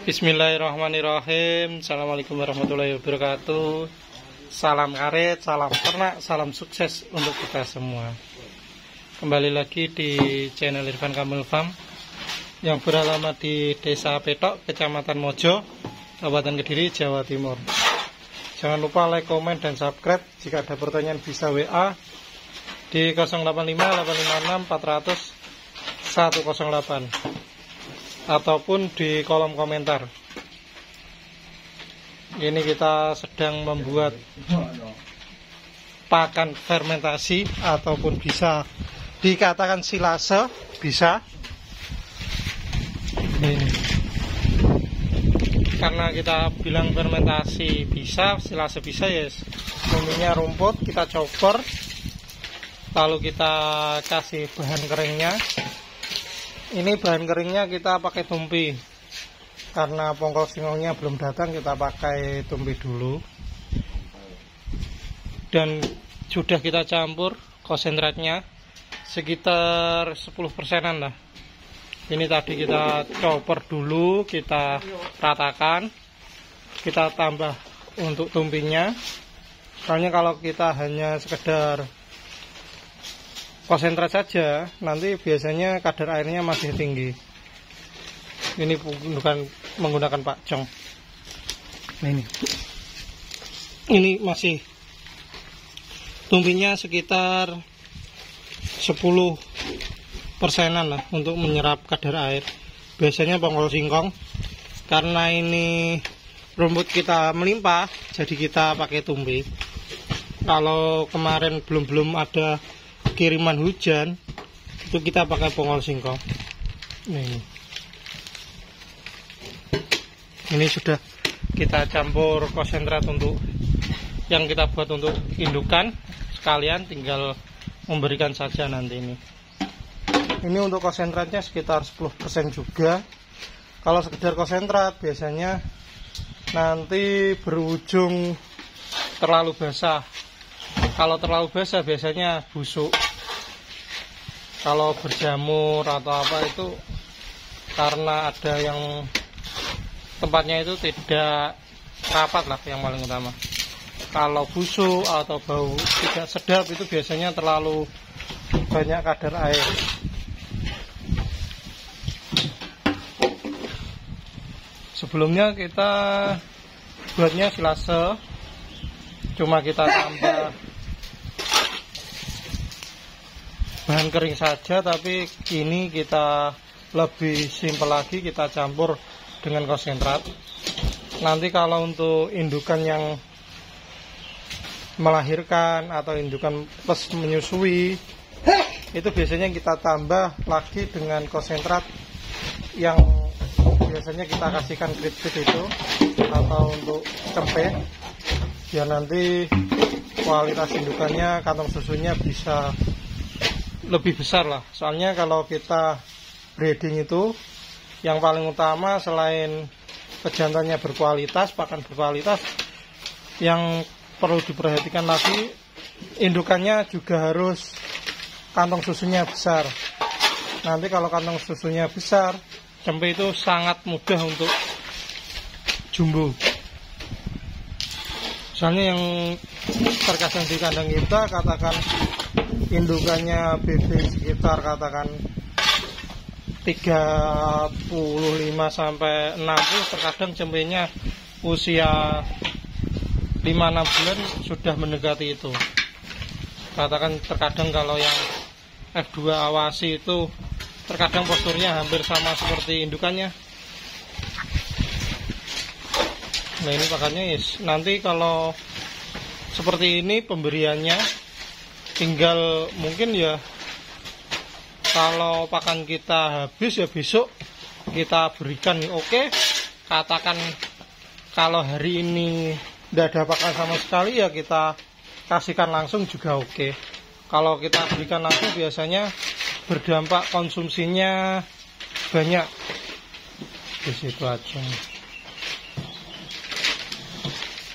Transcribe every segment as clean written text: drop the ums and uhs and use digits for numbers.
Bismillahirrahmanirrahim. Assalamualaikum warahmatullahi wabarakatuh. Salam karet, salam ternak, salam sukses untuk kita semua. Kembali lagi di channel Irfan Kamil Farm yang beralamat di Desa Petok, Kecamatan Mojo, Kabupaten Kediri, Jawa Timur. Jangan lupa like, komen, dan subscribe. Jika ada pertanyaan bisa WA di 085 856 400 108 ataupun di kolom komentar. Ini kita sedang membuat pakan fermentasi ataupun bisa dikatakan silase, bisa. Ini. Karena kita bilang fermentasi bisa, silase bisa, yes. Umumnya rumput kita chopper, lalu kita kasih bahan keringnya. Ini bahan keringnya kita pakai tumpi. Karena pongkol singkongnya belum datang, kita pakai tumpi dulu. Dan sudah kita campur konsentratnya sekitar 10%-an lah. Ini tadi kita chopper dulu, kita ratakan, kita tambah untuk tumpinya. Soalnya kalau kita hanya sekedar konsentrat saja, nanti biasanya kadar airnya masih tinggi. Ini bukan menggunakan pakcong. Nah, ini masih tumpinya sekitar 10%-an lah untuk menyerap kadar air. Biasanya pongkol singkong, karena ini rumput kita melimpah, jadi kita pakai tumpi. Kalau kemarin belum ada kiriman hujan, itu kita pakai pongkol singkong. Ini sudah kita campur konsentrat untuk yang kita buat untuk indukan, sekalian tinggal memberikan saja nanti ini. Ini untuk konsentratnya sekitar 10% juga. Kalau sekedar konsentrat biasanya nanti berujung terlalu basah. Kalau terlalu basah biasanya busuk. Kalau berjamur atau apa itu karena ada yang tempatnya itu tidak rapat lah yang paling utama. Kalau busuk atau bau tidak sedap itu biasanya terlalu banyak kadar air. Sebelumnya kita buatnya silase, cuma kita tambah bahan kering saja, tapi kini kita lebih simpel lagi, kita campur dengan konsentrat. Nanti kalau untuk indukan yang melahirkan atau indukan plus menyusui, itu biasanya kita tambah lagi dengan konsentrat yang biasanya kita kasihkan grit-grit itu, atau untuk cempe, biar nanti kualitas indukannya, kantong susunya bisa lebih besar lah. Soalnya kalau kita breeding itu yang paling utama selain pejantannya berkualitas, pakan berkualitas, yang perlu diperhatikan lagi indukannya juga harus kantong susunya besar. Nanti kalau kantong susunya besar, cempe itu sangat mudah untuk jumbo. Soalnya yang terkadang di kandang kita, katakan indukannya BB sekitar katakan 35 sampai 60, terkadang cempenya usia 5-6 bulan sudah mendekati itu. Katakan terkadang kalau yang F2 awasi itu terkadang posturnya hampir sama seperti indukannya. Nah, ini pakannya nanti kalau seperti ini pemberiannya tinggal mungkin ya, kalau pakan kita habis ya besok kita berikan. Oke, katakan kalau hari ini tidak ada pakan sama sekali ya kita kasihkan langsung juga oke. Kalau kita berikan langsung biasanya berdampak konsumsinya banyak. Di situ aja.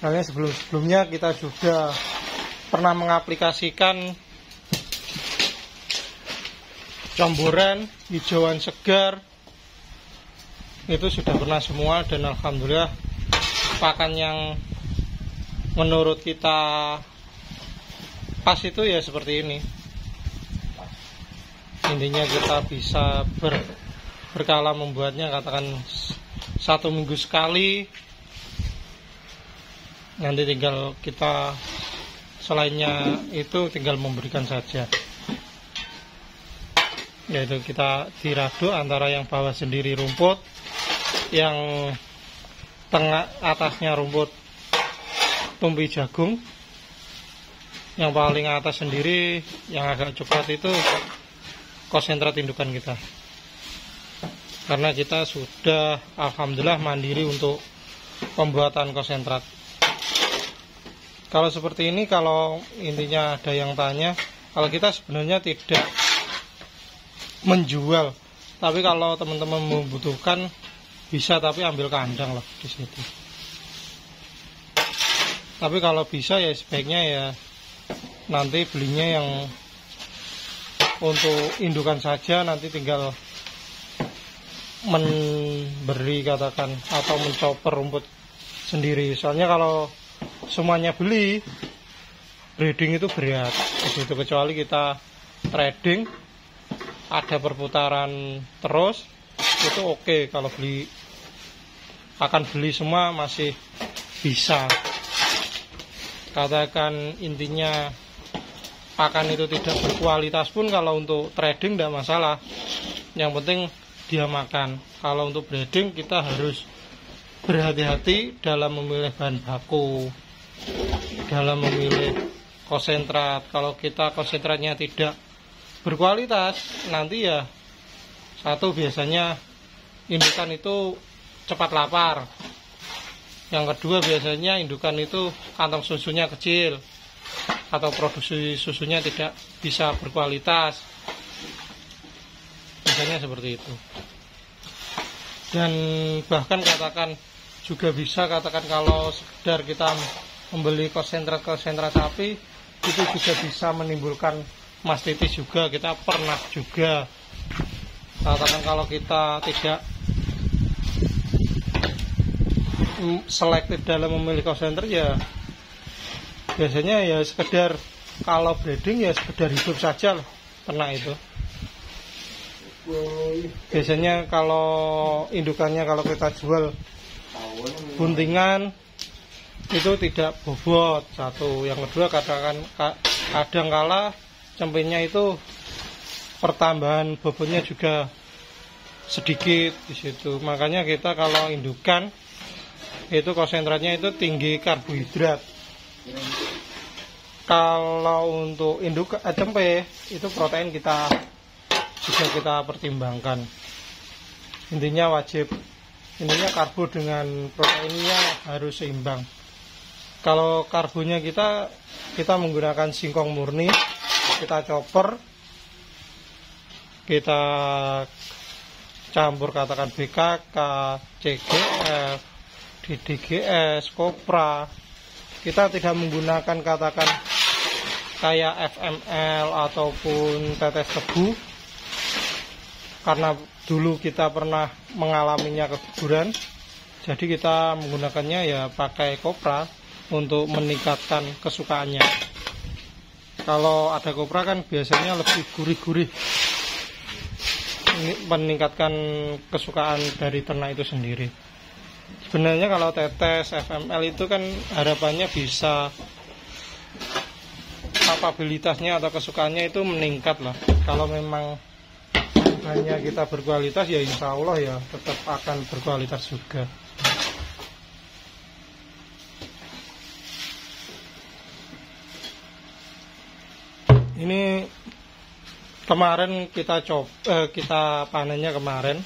Karena sebelumnya kita sudah pernah mengaplikasikan campuran hijauan segar itu sudah pernah semua, dan alhamdulillah pakan yang menurut kita pas itu ya seperti ini. Intinya kita bisa berkala membuatnya, katakan 1 minggu sekali. Nanti tinggal kita selainnya itu tinggal memberikan saja, yaitu kita diraduk antara yang bawah sendiri rumput, yang tengah atasnya rumput tumpi jagung, yang paling atas sendiri yang agak coklat itu konsentrat indukan kita. Karena kita sudah alhamdulillah mandiri untuk pembuatan konsentrat. Kalau seperti ini, kalau intinya ada yang tanya, kalau kita sebenarnya tidak menjual, tapi kalau teman-teman membutuhkan bisa, tapi ambil kandang lah di situ. Tapi kalau bisa ya sebaiknya ya nanti belinya yang untuk indukan saja, nanti tinggal memberi katakan atau mencoper rumput sendiri. Soalnya kalau semuanya beli, breeding itu berat itu, kecuali kita trading ada perputaran terus, itu oke. Kalau akan beli semua masih bisa. Katakan intinya pakan itu tidak berkualitas pun, kalau untuk trading tidak masalah, yang penting dia makan. Kalau untuk breeding kita harus berhati-hati dalam memilih bahan baku, dalam memilih konsentrat. Kalau kita konsentratnya tidak berkualitas, nanti ya satu, biasanya indukan itu cepat lapar. Yang kedua, biasanya indukan itu kantong susunya kecil atau produksi susunya tidak bisa berkualitas, biasanya seperti itu. Dan bahkan katakan juga bisa, katakan kalau sekedar kita membeli konsentrat sapi, itu juga bisa menimbulkan mastitis juga. Kita pernah juga, katakan kalau kita tidak selektif dalam memilih konsentrat, ya biasanya ya sekedar kalau breeding ya sekedar hidup saja lah, pernah itu. Biasanya kalau indukannya kalau kita jual buntingan itu tidak bobot, satu. Yang kedua, kadang kala cempenya itu pertambahan bobotnya juga sedikit di situ. Makanya kita kalau indukan itu konsentratnya itu tinggi karbohidrat. Kalau untuk induk cempe itu protein kita juga kita pertimbangkan. Intinya karbo dengan proteinnya harus seimbang. Kalau karbonya kita menggunakan singkong murni, kita chopper, kita campur katakan BKK, CGF, DDGS, Kopra. Kita tidak menggunakan katakan kayak FML ataupun tetes tebu, karena dulu kita pernah mengalaminya keguguran. Jadi kita menggunakannya ya pakai Kopra untuk meningkatkan kesukaannya. Kalau ada Kopra kan biasanya lebih gurih-gurih, meningkatkan kesukaan dari ternak itu sendiri. Sebenarnya kalau tetes FML itu kan harapannya bisa kapabilitasnya atau kesukaannya itu meningkat lah. Kalau memang hanya kita berkualitas, ya insya Allah ya tetap akan berkualitas juga. Ini kemarin kita panennya kemarin.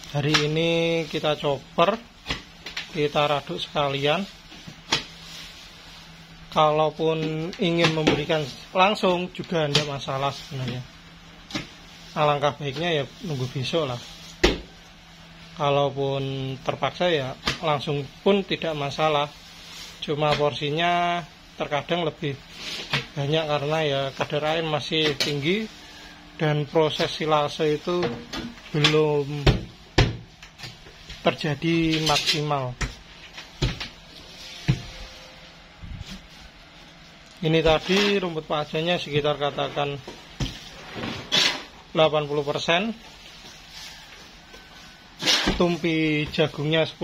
Hari ini kita chopper, kita raduk sekalian. Kalaupun ingin memberikan langsung juga tidak masalah sebenarnya. Alangkah baiknya ya nunggu besok lah. Kalaupun terpaksa ya langsung pun tidak masalah. Cuma porsinya terkadang lebih banyak karena ya kadar air masih tinggi dan proses silase itu belum terjadi maksimal. Ini tadi rumput pajanya sekitar katakan 80%, tumpi jagungnya 10%,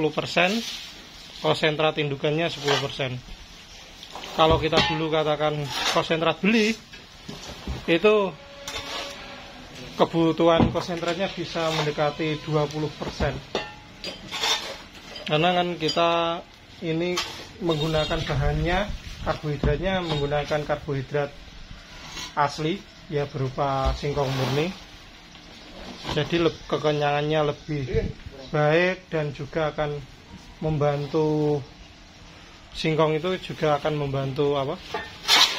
konsentrat indukannya 10%. Kalau kita dulu katakan konsentrat beli, itu kebutuhan konsentratnya bisa mendekati 20%. Karena kan kita ini menggunakan bahannya, karbohidratnya menggunakan karbohidrat asli, ya berupa singkong murni. Jadi kekenyangannya lebih baik dan juga akan membantu, singkong itu juga akan membantu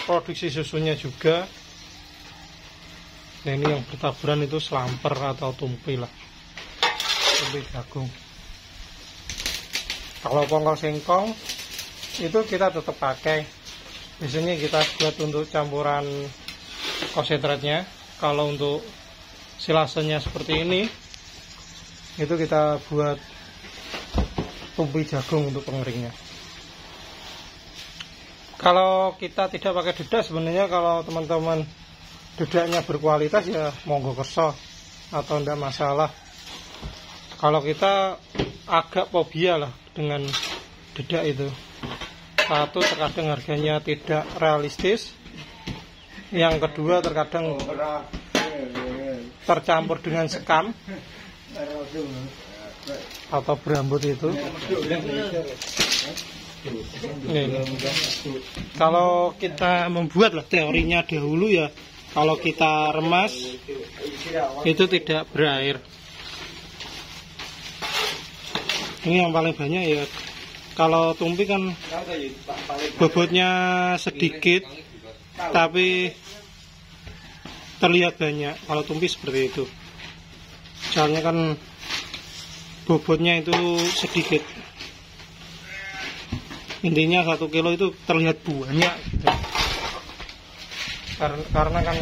produksi susunya juga. Nah, ini yang bertaburan itu selamper atau tumpi lah, tumpi jagung. Kalau pongkol singkong itu kita tetap pakai, biasanya kita buat untuk campuran konsentratnya. Kalau untuk silasenya seperti ini, itu kita buat tumpi jagung untuk pengeringnya. Kalau kita tidak pakai dedak, sebenarnya kalau teman-teman dedaknya berkualitas ya monggo kerso atau tidak masalah. Kalau kita agak fobia lah dengan dedak itu. Satu, terkadang harganya tidak realistis. Yang kedua, terkadang tercampur dengan sekam atau berambut itu. Kalau kita membuat lah teorinya dahulu ya, kalau kita remas itu tidak berair. Ini yang paling banyak ya. Kalau tumpi kan bobotnya sedikit tapi terlihat banyak. Kalau tumpi seperti itu, soalnya kan bobotnya itu sedikit. Intinya 1 kilo itu terlihat banyak gitu. Karena kan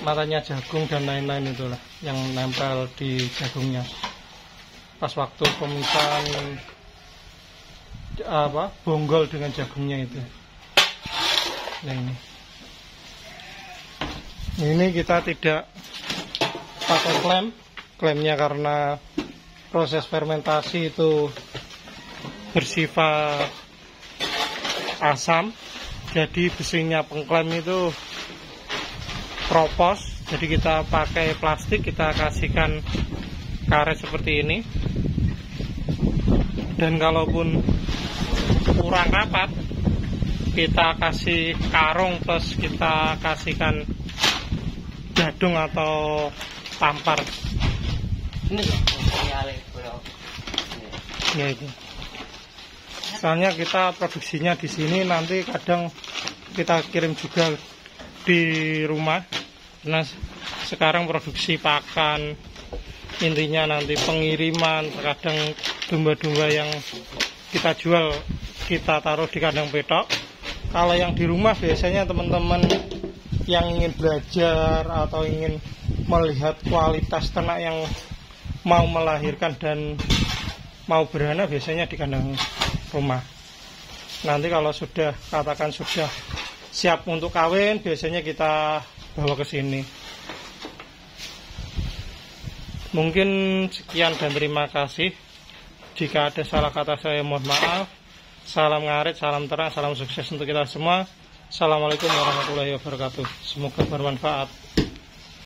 matanya jagung dan lain-lain itulah yang nempel di jagungnya. Pas waktu pemisahan bonggol dengan jagungnya itu. Nah, ini kita tidak pakai klemnya karena proses fermentasi itu bersifat asam, jadi besinya pengklem itu kropos. Jadi kita pakai plastik, kita kasihkan karet seperti ini. Dan kalaupun kurang rapat, kita kasih karung plus kita kasihkan jadung atau tampar. Ya itu. Soalnya kita produksinya di sini, nanti kadang kita kirim juga di rumah. Nah, sekarang produksi pakan, intinya nanti pengiriman. Terkadang domba-domba yang kita jual kita taruh di kandang petok. Kalau yang di rumah biasanya teman-teman yang ingin belajar atau ingin melihat kualitas ternak yang mau melahirkan dan mau beranak, biasanya di kandang rumah. Nanti kalau sudah katakan sudah siap untuk kawin, biasanya kita bawa ke sini. Mungkin sekian dan terima kasih. Jika ada salah kata saya mohon maaf. Salam ngarit, salam terang, salam sukses untuk kita semua. Assalamualaikum warahmatullahi wabarakatuh. Semoga bermanfaat.